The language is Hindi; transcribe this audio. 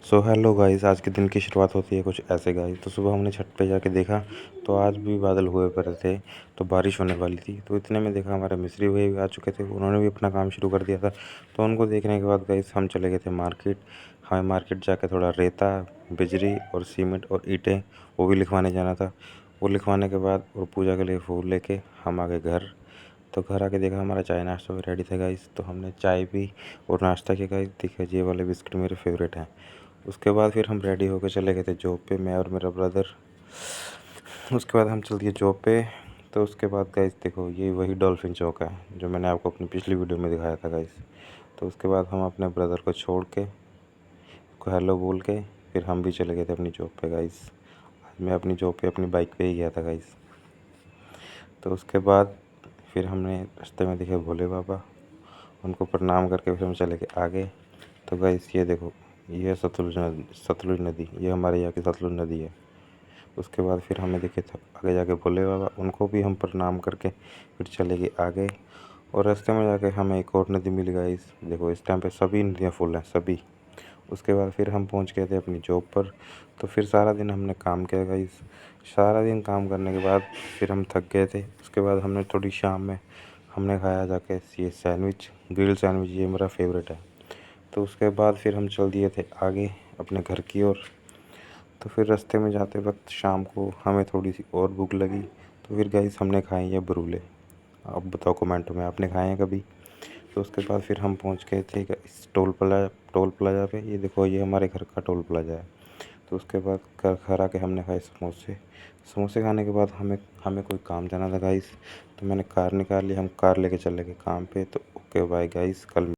सो हेलो गाइस, आज के दिन की शुरुआत होती है कुछ ऐसे गाइस। तो सुबह हमने छत पे जाके देखा तो आज भी बादल हुए पड़े थे, तो बारिश होने वाली थी। तो इतने में देखा हमारे मिस्त्री भाई भी आ चुके थे, उन्होंने भी अपना काम शुरू कर दिया था। तो उनको देखने के बाद गाइस हम चले गए थे मार्केट। हमें मार्केट जाके थोड़ा रेता, बिजली और सीमेंट और ईंटें वो भी लिखवाने जाना था। वो लिखवाने के बाद और पूजा के लिए फूल लेके हम आ गए घर। तो घर आके देखा हमारा चाय नाश्ता भी रेडी था गाइस। तो हमने चाय पी और नाश्ता किया गाइस। देखिए ये वाले बिस्किट मेरे फेवरेट हैं। उसके बाद फिर हम रेडी होकर चले गए थे जॉब पे, मैं और मेरा ब्रदर। उसके बाद हम चल दिए जॉब पे। तो उसके बाद गाइस देखो ये वही डॉल्फिन चौक है जो मैंने आपको अपनी पिछली वीडियो में दिखाया था गाइस। तो उसके बाद हम अपने ब्रदर को छोड़ के, को हेलो बोल के, फिर हम भी चले गए थे अपनी जॉब पे गाइस। मैं अपनी जॉब पे अपनी बाइक पे ही गया था गाइस। तो उसके बाद फिर हमने रास्ते में देखे भोले बाबा, उनको प्रणाम करके फिर हम चले गए आगे। तो गाइस ये देखो, ये सतलुज नदी, ये हमारे यहाँ की सतलुज नदी है। उसके बाद फिर हमें दिखे था आगे जाके भोले बाबा, उनको भी हम प्रणाम करके फिर चले गए आगे। और रास्ते में जाके हमें एक और नदी मिल गई। देखो इस टाइम पे सभी नदियाँ फुल हैं सभी। उसके बाद फिर हम पहुंच गए थे अपनी जॉब पर। तो फिर सारा दिन हमने काम किया गाइस। सारा दिन काम करने के बाद फिर हम थक गए थे। उसके बाद हमने थोड़ी शाम में हमने खाया जाके ये सैंडविच, ग्रिल सैंडविच, ये मेरा फेवरेट है। तो उसके बाद फिर हम चल दिए थे आगे अपने घर की ओर। तो फिर रास्ते में जाते वक्त शाम को हमें थोड़ी सी और भूख लगी। तो फिर गाइस हमने खाए ये बरूले। आप बताओ कमेंट में, आपने खाए हैं कभी? तो उसके बाद फिर हम पहुंच गए थे इस टोल प्लाजा पे। ये देखो ये हमारे घर का टोल प्लाजा है। तो उसके बाद घर आके हमने खाए समोसे। समोसे खाने के बाद हमें हमें कोई काम जाना था गाइस। तो मैंने कार निकाल ली, हम कार लेके चले गए काम पे। तो ओके बाय गाइस, कल